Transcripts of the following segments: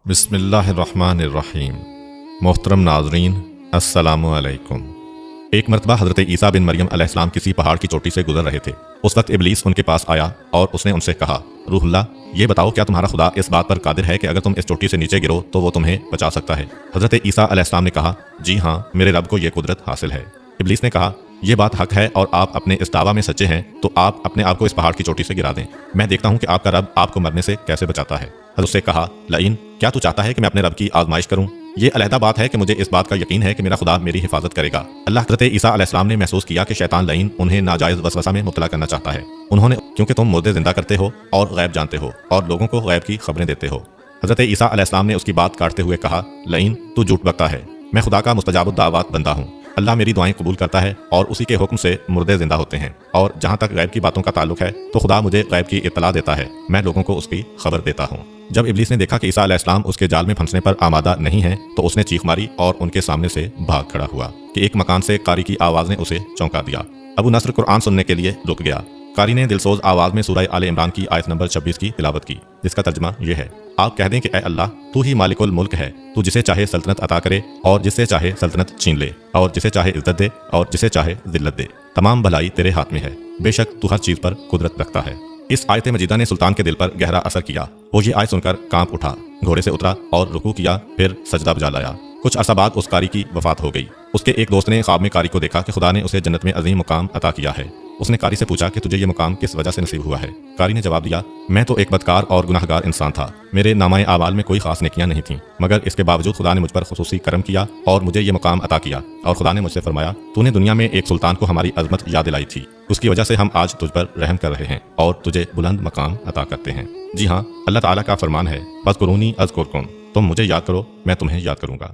بسم اللہ الرحمن الرحیم۔ محترم ناظرین، السلام علیکم۔ ایک مرتبہ حضرت عیسیٰ بن مریم علیہ السلام کسی پہاڑ کی چوٹی سے گزر رہے تھے۔ اس وقت ابلیس ان کے پاس آیا اور اس نے ان سے کہا، روح اللہ، یہ بتاؤ کیا تمہارا خدا اس بات پر قادر ہے کہ اگر تم اس چوٹی سے نیچے گرو تو وہ تمہیں بچا سکتا ہے؟ حضرت عیسیٰ علیہ السلام نے کہا، جی ہاں، میرے رب کو یہ قدرت حاصل ہے۔ ابلیس نے کہا، یہ بات حق ہے اور آپ اپنے اس دعویٰ میں سچے ہیں تو آپ اپنے آپ کو اس پہاڑ کی چوٹی سے گرا دیں، میں دیکھتا ہوں کہ آپ کا رب آپ کو مرنے سے کیسے بچاتا ہے۔ حضرت سے کہا، لعین، کیا تو چاہتا ہے کہ میں اپنے رب کی آزمائش کروں؟ یہ علیحدہ بات ہے کہ مجھے اس بات کا یقین ہے کہ میرا خدا میری حفاظت کرے گا۔ حضرت عیسیٰ علیہ السلام نے محسوس کیا کہ شیطان لعین انہیں ناجائز وسوسہ میں مبتلا کرنا چاہتا ہے۔ انہوں نے، کیونکہ تم مردے زندہ کرتے ہو اور غیب جانتے ہو اور لوگوں کو غیب کی خبریں دیتے ہو۔ حضرت عیسیٰ علیہ السلام نے اس کی بات کاٹتے ہوئے کہا، لعین، تو جھوٹ بکتا ہے، میں خدا کا مستجاب الدعوات بندہ ہوں۔ اللہ میری دعائیں قبول کرتا ہے اور اسی کے حکم سے مردے زندہ ہوتے ہیں، اور جہاں تک غیب کی باتوں کا تعلق ہے تو خدا مجھے غیب کی اطلاع دیتا ہے، میں لوگوں کو اس کی خبر دیتا ہوں۔ جب ابلیس نے دیکھا کہ عیسیٰ علیہ السلام اس کے جال میں پھنسنے پر آمادہ نہیں ہیں تو اس نے چیخ ماری اور ان کے سامنے سے بھاگ کھڑا ہوا کہ ایک مکان سے قاری کی آواز نے اسے چونکا دیا۔ ابو نصر قرآن سننے کے لیے رک گیا۔ قاری نے دلسوز آواز میں سورہ آل عمران کی آیت نمبر 26 کی تلاوت کی، جس کا ترجمہ یہ ہے، آپ کہہ دیں کہ اے اللہ، تو ہی مالک الملک ہے، تو جسے چاہے سلطنت عطا کرے اور جسے چاہے سلطنت چھین لے، اور جسے چاہے عزت دے اور جسے چاہے ذلت دے، تمام بھلائی تیرے ہاتھ میں ہے، بے شک تو ہر چیز پر قدرت رکھتا ہے۔ اس آیت مجیدہ نے سلطان کے دل پر گہرا اثر کیا۔ وہ یہ آیت سن کر کانپ اٹھا، گھوڑے سے اترا اور رکوع کیا، پھر سجدہ بجا لایا۔ کچھ عرصہ بعد اس قاری کی وفات ہو گئی۔ اس کے ایک دوست نے خواب میں قاری کو دیکھا کہ خدا نے اسے جنت میں عظیم مقام عطا کیا ہے۔ اس نے قاری سے پوچھا کہ تجھے یہ مقام کس وجہ سے نصیب ہوا ہے؟ قاری نے جواب دیا، میں تو ایک بدکار اور گناہگار انسان تھا، میرے نامہ اعمال میں کوئی خاص نیکیاں نہیں تھیں، مگر اس کے باوجود خدا نے مجھ پر خصوصی کرم کیا اور مجھے یہ مقام عطا کیا، اور خدا نے مجھ سے فرمایا، تو نے دنیا میں ایک سلطان کو ہماری عظمت یاد دلائی تھی، اس کی وجہ سے ہم آج تجھ پر رحم کر رہے ہیں اور تجھے بلند مقام عطا کرتے ہیں۔ جی ہاں، اللہ تعالیٰ کا فرمان ہے، فاذکرونی اذکرکم، تم مجھے یاد کرو، میں تمہیں یاد کروں گا۔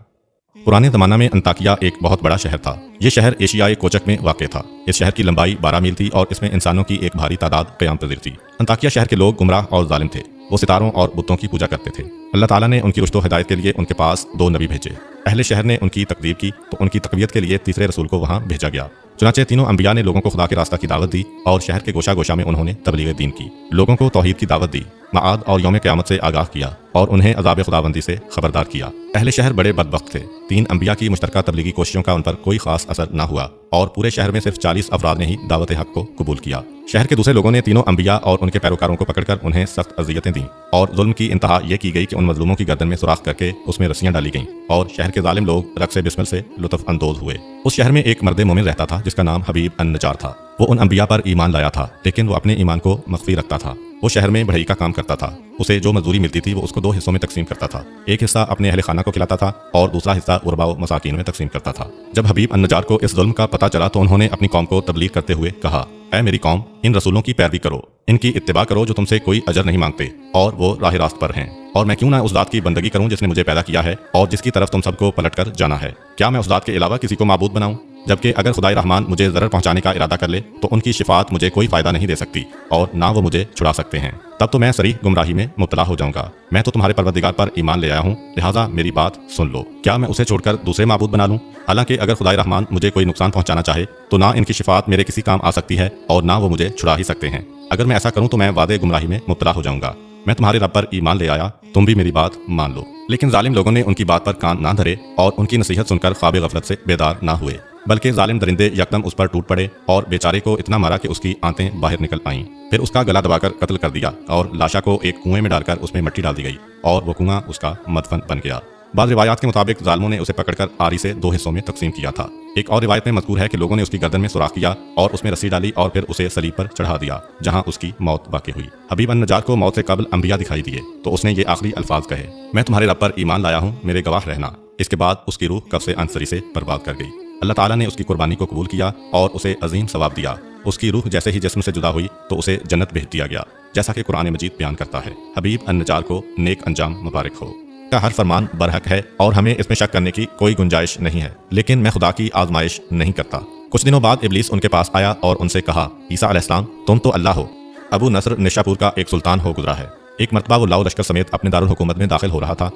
پرانے زمانہ میں انطاکیہ ایک بہت بڑا شہر تھا۔ یہ شہر ایشیائی کوچک میں واقع تھا۔ اس شہر کی لمبائی 12 میل تھی اور اس میں انسانوں کی ایک بھاری تعداد قیام پذیر تھی۔ انطاکیہ شہر کے لوگ گمراہ اور ظالم تھے، وہ ستاروں اور بتوں کی پوجا کرتے تھے۔ اللہ تعالیٰ نے ان کی رشد و ہدایت کے لیے ان کے پاس 2 نبی بھیجے۔ اہل شہر نے ان کی تکذیب کی تو ان کی تقویت کے لیے تیسرے رسول کو وہاں بھیجا گیا۔ چنانچہ تینوں انبیاء نے لوگوں کو خدا کے راستہ کی دعوت دی اور شہر کے گوشہ گوشہ میں انہوں نے تبلیغ دین کی، لوگوں کو توحید کی دعوت دی، معاد اور یوم قیامت سے آگاہ کیا اور انہیں عذاب خداوندی سے خبردار کیا۔ اہل شہر بڑے بدبخت تھے۔ 3 انبیاء کی مشترکہ تبلیغی کوششوں کا ان پر کوئی خاص اثر نہ ہوا اور پورے شہر میں صرف 40 افراد نے ہی دعوت حق کو قبول کیا۔ شہر کے دوسرے لوگوں نے تینوں انبیاء اور ان کے پیروکاروں کو پکڑ کر انہیں سخت اذیتیں دیں، اور ظلم کی انتہا یہ کی گئی کہ ان مظلوموں کی گردن میں سوراخ کر کے اس میں رسیاں ڈالی گئیں، اور شہر کے ظالم لوگ رقص بسمل سے لطف اندوز ہوئے۔ اس شہر میں ایک مرد مومن رہتا تھا جس کا نام حبیب النجار تھا۔ وہ ان انبیاء پر ایمان لایا تھا، لیکن وہ اپنے ایمان کو مخفی رکھتا تھا۔ وہ شہر میں بڑھئی کا کام کرتا تھا۔ اسے جو مزدوری ملتی تھی وہ اس کو 2 حصوں میں تقسیم کرتا تھا، ایک حصہ اپنے اہل خانہ کو کھلاتا تھا اور دوسرا حصہ غرباء و مساکین میں تقسیم کرتا تھا۔ جب حبیب النجار کو اس ظلم کا پتہ چلا تو انہوں نے اپنی قوم کو تبلیغ کرتے ہوئے کہا، اے میری قوم، ان رسولوں کی پیروی کرو، ان کی اتباع کرو جو تم سے کوئی اجر نہیں مانگتے اور وہ راہ راست پر ہیں، اور میں کیوں نہ اس ذات کی بندگی کروں جس نے مجھے پیدا کیا ہے اور جس کی طرف تم سب کو پلٹ کر جانا ہے۔ کیا میں اس ذات کے علاوہ کسی کو معبود بناؤں؟ جبکہ اگر خدائے رحمان مجھے ضرر پہنچانے کا ارادہ کر لے تو ان کی شفاعت مجھے کوئی فائدہ نہیں دے سکتی اور نہ وہ مجھے چھڑا سکتے ہیں، تب تو میں صریح گمراہی میں مبتلا ہو جاؤں گا۔ میں تو تمہارے پروردگار پر ایمان لے آیا ہوں، لہٰذا میری بات سن لو۔ کیا میں اسے چھوڑ کر دوسرے معبود بنا لوں؟ حالانکہ اگر خدائے رحمان مجھے کوئی نقصان پہنچانا چاہے تو نہ ان کی شفاعت میرے کسی کام آ سکتی ہے اور نہ وہ مجھے چھڑا ہی سکتے ہیں۔ اگر میں ایسا کروں تو میں وعدے گمراہی میں مبتلا ہو جاؤں گا۔ میں تمہارے رب پر ایمان لے آیا، تم بھی میری بات مان لو۔ لیکن ظالم لوگوں نے ان کی بات پر کان نہ دھرے اور ان کی نصیحت سن کر خواب غفلت سے بیدار نہ ہوئے، بلکہ ظالم درندے یکدم اس پر ٹوٹ پڑے اور بیچارے کو اتنا مارا کہ اس کی آنتیں باہر نکل آئیں۔ پھر اس کا گلا دبا کر قتل کر دیا اور لاشا کو ایک کنویں میں ڈال کر اس میں مٹی ڈال دی گئی اور وہ کنواں اس کا مدفن بن گیا۔ بعض روایات کے مطابق ظالموں نے اسے پکڑ کر آری سے 2 حصوں میں تقسیم کیا تھا۔ ایک اور روایت میں مذکور ہے کہ لوگوں نے اس کی گردن میں سوراخ کیا اور اس میں رسی ڈالی اور پھر اسے صلیب پر چڑھا دیا، جہاں اس کی موت واقع ہوئی۔ حبیب النجار کو موت سے قبل انبیاء دکھائی دیے تو اس نے یہ آخری الفاظ کہے، میں تمہارے رب پر ایمان لایا ہوں، میرے گواہ رہنا۔ اس کے بعد اس کی روح کف سے عنصری سے پرواز کر گئی۔ اللہ تعالیٰ نے اس کی قربانی کو قبول کیا اور اسے عظیم ثواب دیا۔ اس کی روح جیسے ہی جسم سے جدا ہوئی تو اسے جنت بھیج دیا گیا، جیسا کہ قرآن مجید بیان کرتا ہے۔ حبیب النجار کو نیک انجام مبارک ہو۔ کا ہر فرمان برحق ہے اور ہمیں اس میں شک کرنے کی کوئی گنجائش نہیں ہے، لیکن میں خدا کی آزمائش نہیں کرتا۔ کچھ دنوں بعد ابلیس ان کے پاس آیا اور ان سے کہا، عیسیٰ علیہ السلام، تم تو اللہ ہو۔ ابو نصر نشاپور کا ایک سلطان ہو گزرا ہے۔ ایک مرتبہ وہ لاؤ لشکر سمیت اپنے دارالحکومت میں داخل ہو رہا تھا